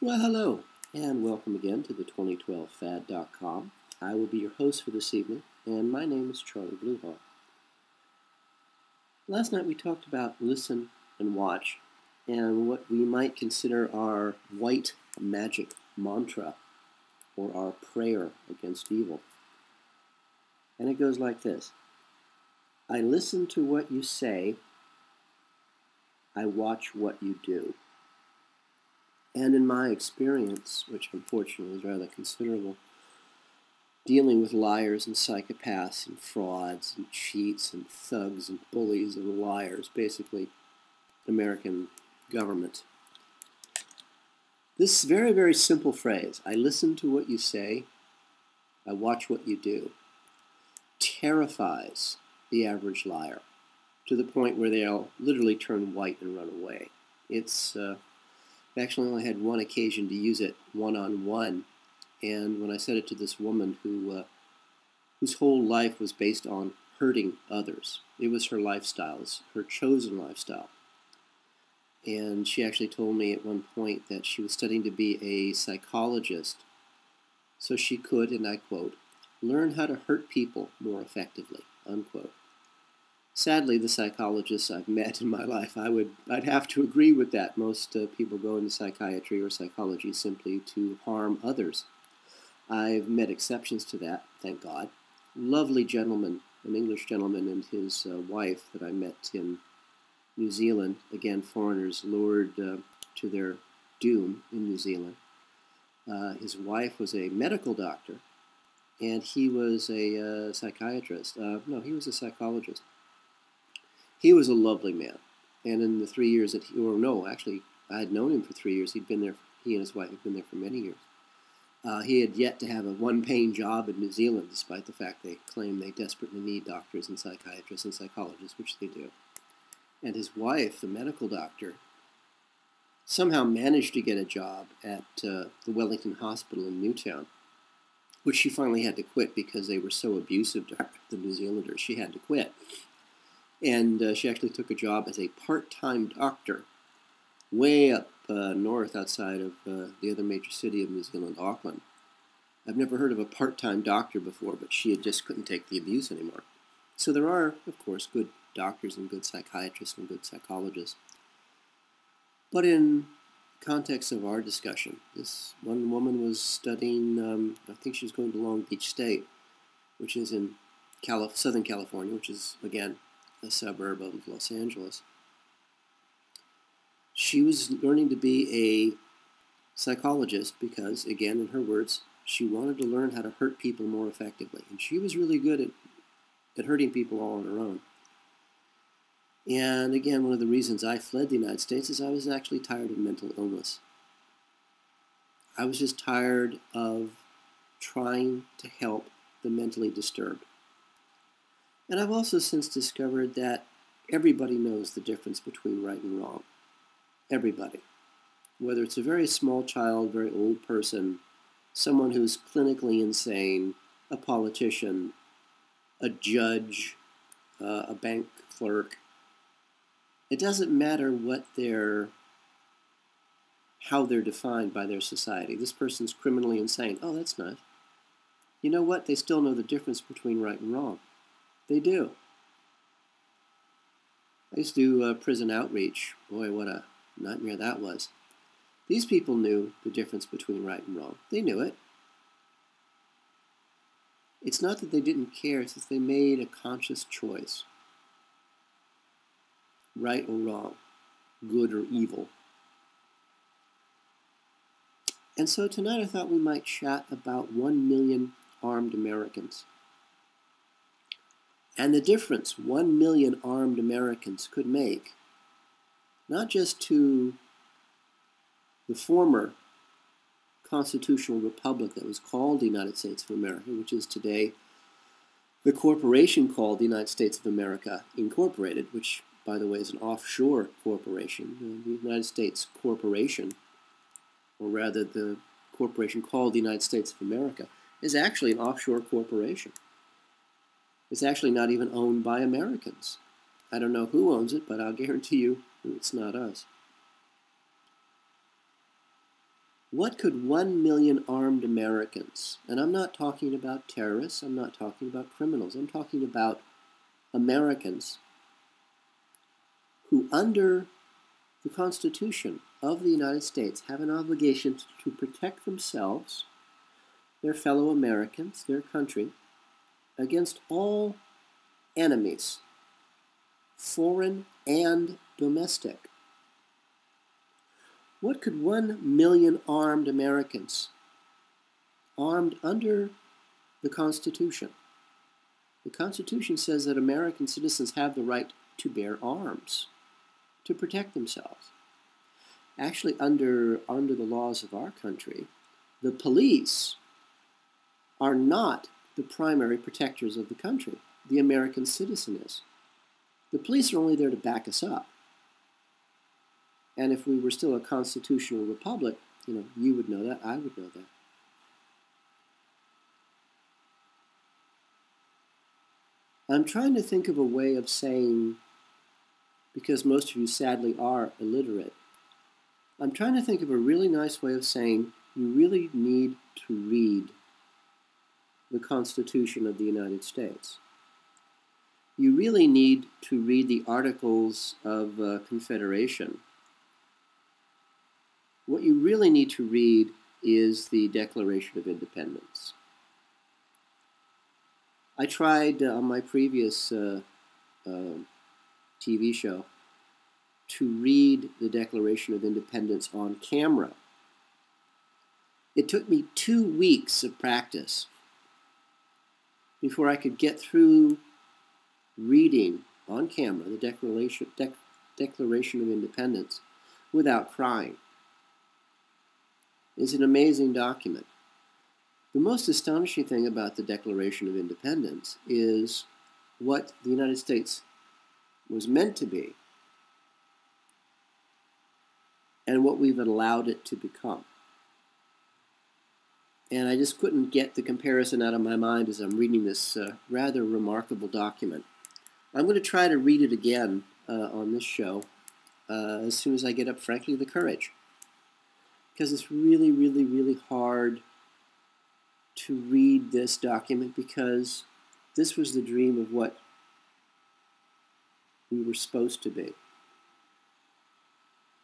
Well, hello, and welcome again to the 2012fad.com. I will be your host for this evening, and my name is Charlie Bluehawk. Last night we talked about listen and watch, and what we might consider our white magic mantra, or our prayer against evil. And it goes like this: I listen to what you say, I watch what you do. And in my experience, which unfortunately is rather considerable, dealing with liars and psychopaths and frauds and cheats and thugs and bullies and liars, basically American government. This very, very simple phrase, I listen to what you say, I watch what you do, terrifies the average liar to the point where they'll literally turn white and run away. I actually only had one occasion to use it one-on-one, and when I said it to this woman whose whole life was based on hurting others, it was her lifestyle, it's her chosen lifestyle. And she actually told me at one point that she was studying to be a psychologist so she could, and I quote, learn how to hurt people more effectively, unquote. Sadly, the psychologists I've met in my life, I'd have to agree with that. Most people go into psychiatry or psychology simply to harm others. I've met exceptions to that, thank God. Lovely gentleman, an English gentleman and his wife that I met in New Zealand. Again, foreigners lured to their doom in New Zealand. His wife was a medical doctor, and he was a psychiatrist. No, he was a psychologist. He was a lovely man, and in the 3 years that I had known him for 3 years. He and his wife had been there for many years. He had yet to have a one-paying job in New Zealand, despite the fact they claim they desperately need doctors and psychiatrists and psychologists, which they do. And his wife, the medical doctor, somehow managed to get a job at the Wellington Hospital in Newtown, which she finally had to quit because they were so abusive to her, the New Zealanders. She had to quit. And she actually took a job as a part-time doctor way up north outside of the other major city of New Zealand, Auckland. I've never heard of a part-time doctor before, but she just couldn't take the abuse anymore. So there are, of course, good doctors and good psychiatrists and good psychologists. But in context of our discussion, this one woman was studying, I think she was going to Long Beach State, which is in Southern California, which is, again, a suburb of Los Angeles. She was learning to be a psychologist because, again, in her words, she wanted to learn how to hurt people more effectively. And she was really good at hurting people all on her own. And again, one of the reasons I fled the United States is I was actually tired of mental illness. I was just tired of trying to help the mentally disturbed. And I've also since discovered that everybody knows the difference between right and wrong. Everybody. Whether it's a very small child, very old person, someone who's clinically insane, a politician, a judge, a bank clerk. It doesn't matter how they're defined by their society. This person's criminally insane. Oh, that's nice. You know what? They still know the difference between right and wrong. They do. I used to do prison outreach. Boy, what a nightmare that was. These people knew the difference between right and wrong. They knew it. It's not that they didn't care, it's that they made a conscious choice. Right or wrong, good or evil. And so tonight I thought we might chat about 1 million armed Americans. And the difference 1 million armed Americans could make, not just to the former constitutional republic that was called the United States of America, which is today the corporation called the United States of America Incorporated, which, by the way, is an offshore corporation. The United States Corporation, or rather the corporation called the United States of America, is actually an offshore corporation. It's actually not even owned by Americans. I don't know who owns it, but I'll guarantee you it's not us. What could 1 million armed Americans, and I'm not talking about terrorists, I'm not talking about criminals, I'm talking about Americans who under the Constitution of the United States have an obligation to protect themselves, their fellow Americans, their country, against all enemies, foreign and domestic. What could 1 million armed Americans, armed under the Constitution? The Constitution says that American citizens have the right to bear arms, to protect themselves. Actually, under the laws of our country, the police are not the primary protectors of the country. The American citizen is. The police are only there to back us up. And if we were still a constitutional republic, you would know that, I would know that. I'm trying to think of a way of saying, because most of you sadly are illiterate, I'm trying to think of a really nice way of saying you really need to read the Constitution of the United States. You really need to read the Articles of Confederation. What you really need to read is the Declaration of Independence. I tried on my previous TV show to read the Declaration of Independence on camera. It took me 2 weeks of practice before I could get through reading on camera the Declaration of Independence without crying. It's an amazing document. The most astonishing thing about the Declaration of Independence is what the United States was meant to be and what we've allowed it to become. And I just couldn't get the comparison out of my mind as I'm reading this rather remarkable document. I'm going to try to read it again on this show as soon as I get up, frankly, the courage. Because it's really, really, really hard to read this document, because this was the dream of what we were supposed to be.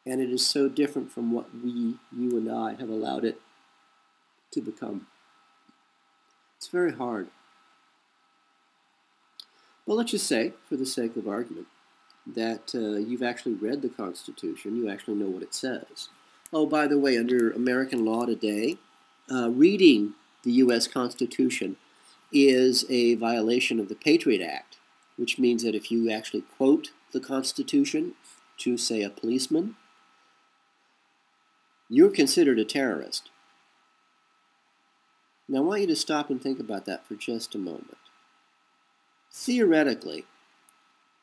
And it is so different from what you and I have allowed it to become. It's very hard. Well, let's just say, for the sake of argument, that you've actually read the Constitution, you actually know what it says. Oh, by the way, under American law today, reading the U.S. Constitution is a violation of the Patriot Act, which means that if you actually quote the Constitution to, say, a policeman, you're considered a terrorist. Now, I want you to stop and think about that for just a moment. Theoretically,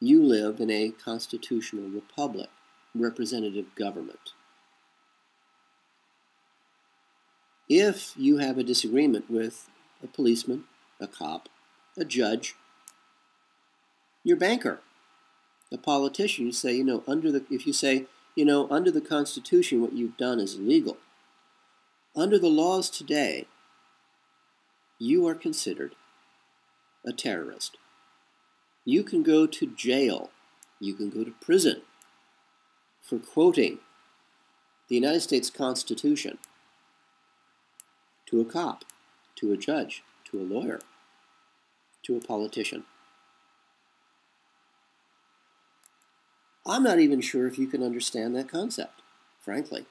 you live in a constitutional republic, representative government. If you have a disagreement with a policeman, a cop, a judge, your banker, a politician, you say, if you say, under the Constitution, what you've done is illegal. Under the laws today, you are considered a terrorist. You can go to jail. You can go to prison for quoting the United States Constitution to a cop, to a judge, to a lawyer, to a politician. I'm not even sure if you can understand that concept, frankly.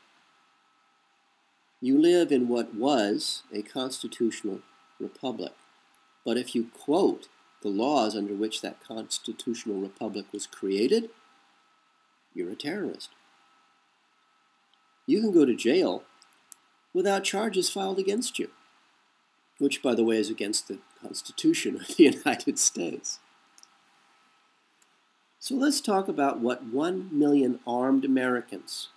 You live in what was a constitutional republic, but if you quote the laws under which that constitutional republic was created, you're a terrorist. You can go to jail without charges filed against you, which, by the way, is against the Constitution of the United States. So let's talk about what 1 million armed Americans,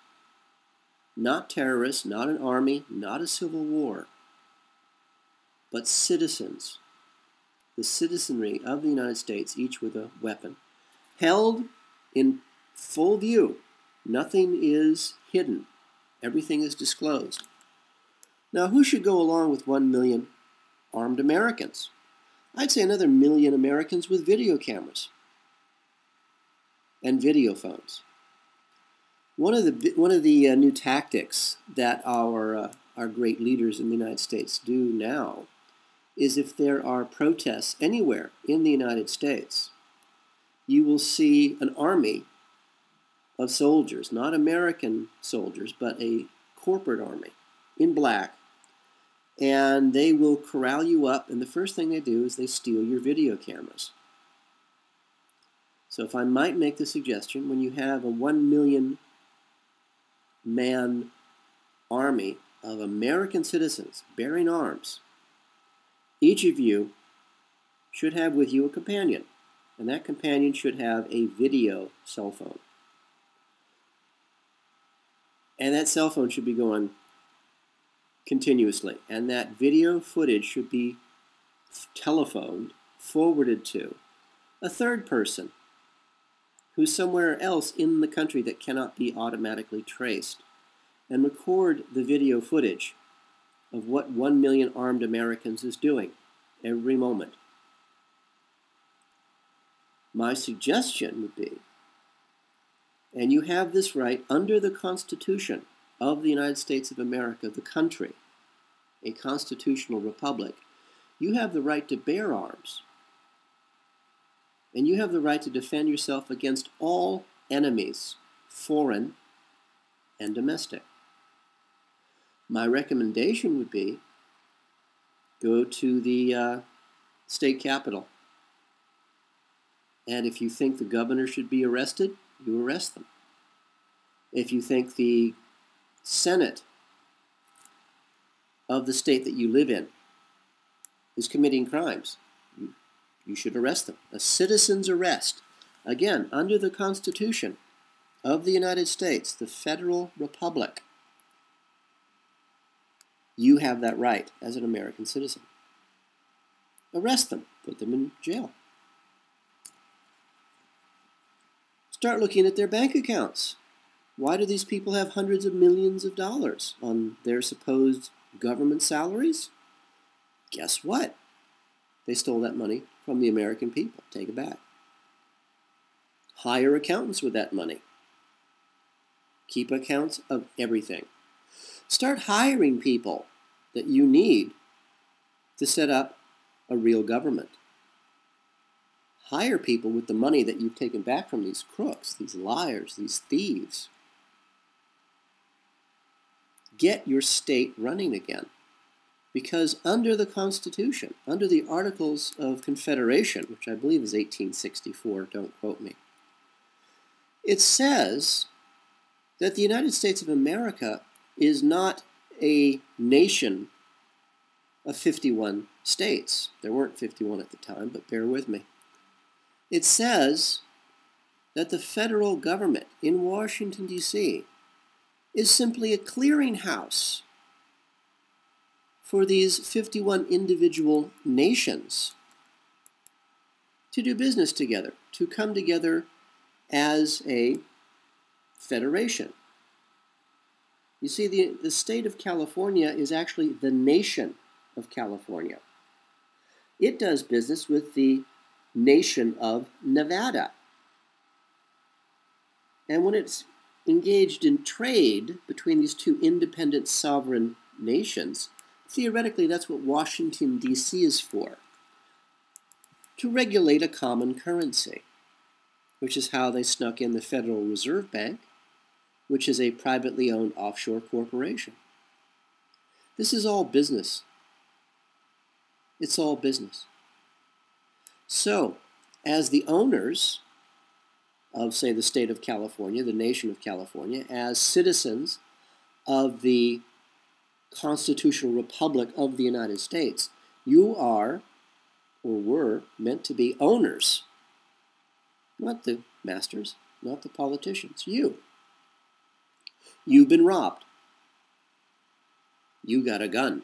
not terrorists, not an army, not a civil war, but citizens, the citizenry of the United States, each with a weapon, held in full view. Nothing is hidden. Everything is disclosed. Now, who should go along with 1 million armed Americans? I'd say another million Americans with video cameras and video phones. One of the new tactics that our great leaders in the United States do now is if there are protests anywhere in the United States, you will see an army of soldiers, not American soldiers, but a corporate army in black, and they will corral you up, and the first thing they do is they steal your video cameras. So if I might make the suggestion, when you have a 1 million man army of American citizens bearing arms, each of you should have with you a companion, and that companion should have a video cell phone. And that cell phone should be going continuously, and that video footage should be telephoned, forwarded to a third person who's somewhere else in the country that cannot be automatically traced, and record the video footage of what 1 million armed Americans is doing every moment. My suggestion would be, and you have this right under the Constitution of the United States of America, the country, a constitutional republic, you have the right to bear arms. And you have the right to defend yourself against all enemies, foreign and domestic. My recommendation would be go to the state capitol. And if you think the governor should be arrested, you arrest them. If you think the Senate of the state that you live in is committing crimes, you should arrest them. A citizen's arrest, again, under the Constitution of the United States, the federal republic, you have that right as an American citizen. Arrest them, put them in jail. Start looking at their bank accounts. Why do these people have hundreds of millions of dollars on their supposed government salaries? Guess what? They stole that money from the American people. Take it back. Hire accountants with that money. Keep accounts of everything. Start hiring people that you need to set up a real government. Hire people with the money that you've taken back from these crooks, these liars, these thieves. Get your state running again. Because under the Constitution, under the Articles of Confederation, which I believe is 1864, don't quote me, it says that the United States of America is not a nation of 51 states. There weren't 51 at the time, but bear with me. It says that the federal government in Washington, D.C. is simply a clearinghouse for these 51 individual nations to do business together, to come together as a federation. You see, the state of California is actually the nation of California. It does business with the nation of Nevada. And when it's engaged in trade between these two independent sovereign nations, theoretically that's what Washington, D.C. is for. To regulate a common currency, which is how they snuck in the Federal Reserve Bank, which is a privately owned offshore corporation. This is all business. It's all business. So, as the owners of, say, the state of California, the nation of California, as citizens of the constitutional republic of the United States, you are, or were, meant to be owners. Not the masters, not the politicians, you. You've been robbed. You got a gun.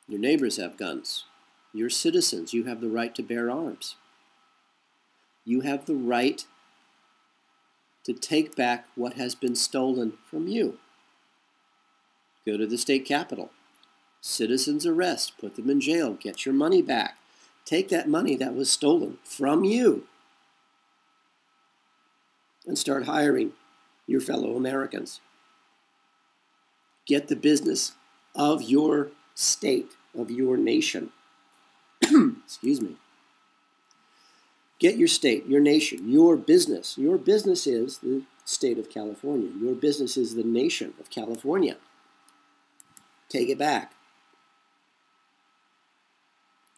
Your neighbors have guns. You're citizens. You have the right to bear arms. You have the right to take back what has been stolen from you. Go to the state capitol. Citizens arrest, put them in jail, get your money back. Take that money that was stolen from you and start hiring your fellow Americans. Get the business of your state, of your nation. Excuse me. Get your state, your nation, your business. Your business is the state of California. Your business is the nation of California. Take it back.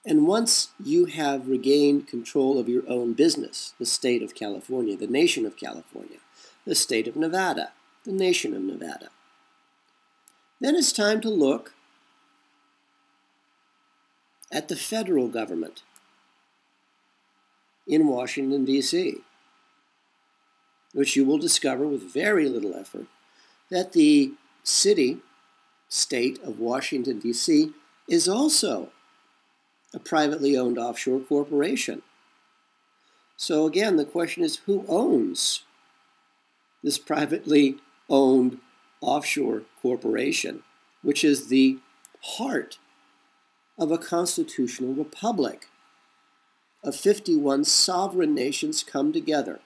And once you have regained control of your own business, the state of California, the nation of California, the state of Nevada, the nation of Nevada, then it's time to look at the federal government in Washington, D.C., which you will discover with very little effort that the state of Washington, D.C. is also a privately owned offshore corporation. So again, the question is, who owns this privately owned offshore corporation, which is the heart of a constitutional republic of 51 sovereign nations come together?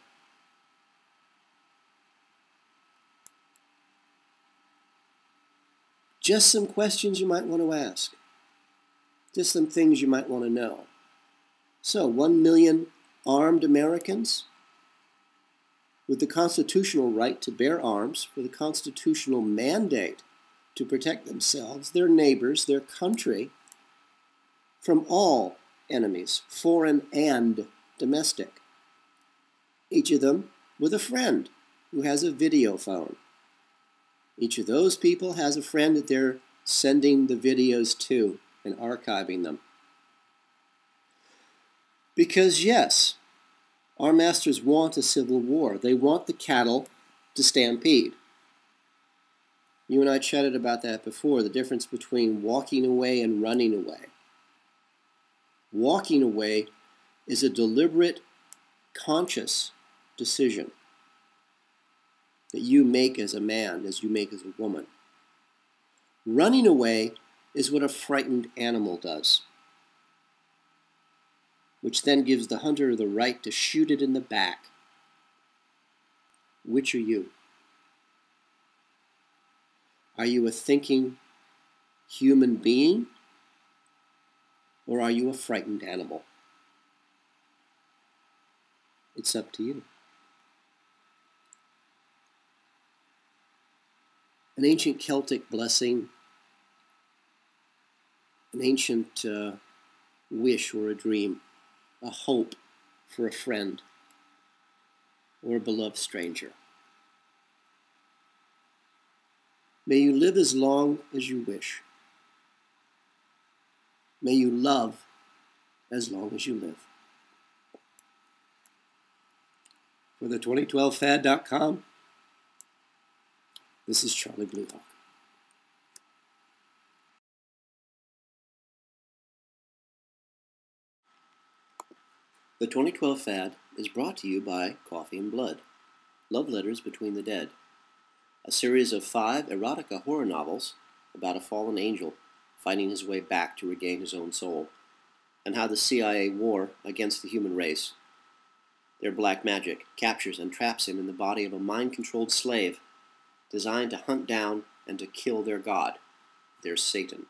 Just some questions you might want to ask. Just some things you might want to know. So, 1 million armed Americans with the constitutional right to bear arms, for the constitutional mandate to protect themselves, their neighbors, their country, from all enemies, foreign and domestic. Each of them with a friend who has a video phone. Each of those people has a friend that they're sending the videos to and archiving them. Because yes, our masters want a civil war. They want the cattle to stampede. You and I chatted about that before, the difference between walking away and running away. Walking away is a deliberate, conscious decision that you make as a man, as you make as a woman. Running away is what a frightened animal does, which then gives the hunter the right to shoot it in the back. Which are you? Are you a thinking human being, or are you a frightened animal? It's up to you. An ancient Celtic blessing, an ancient wish or a dream, a hope for a friend or a beloved stranger. May you live as long as you wish. May you love as long as you live. For the 2012fad.com, this is Charlie Bluehawk. The 2012 Fad is brought to you by Coffee and Blood, Love Letters Between the Dead, a series of 5 erotica horror novels about a fallen angel finding his way back to regain his own soul, and how the CIA war against the human race, their black magic, captures and traps him in the body of a mind-controlled slave designed to hunt down and to kill their god, their Satan.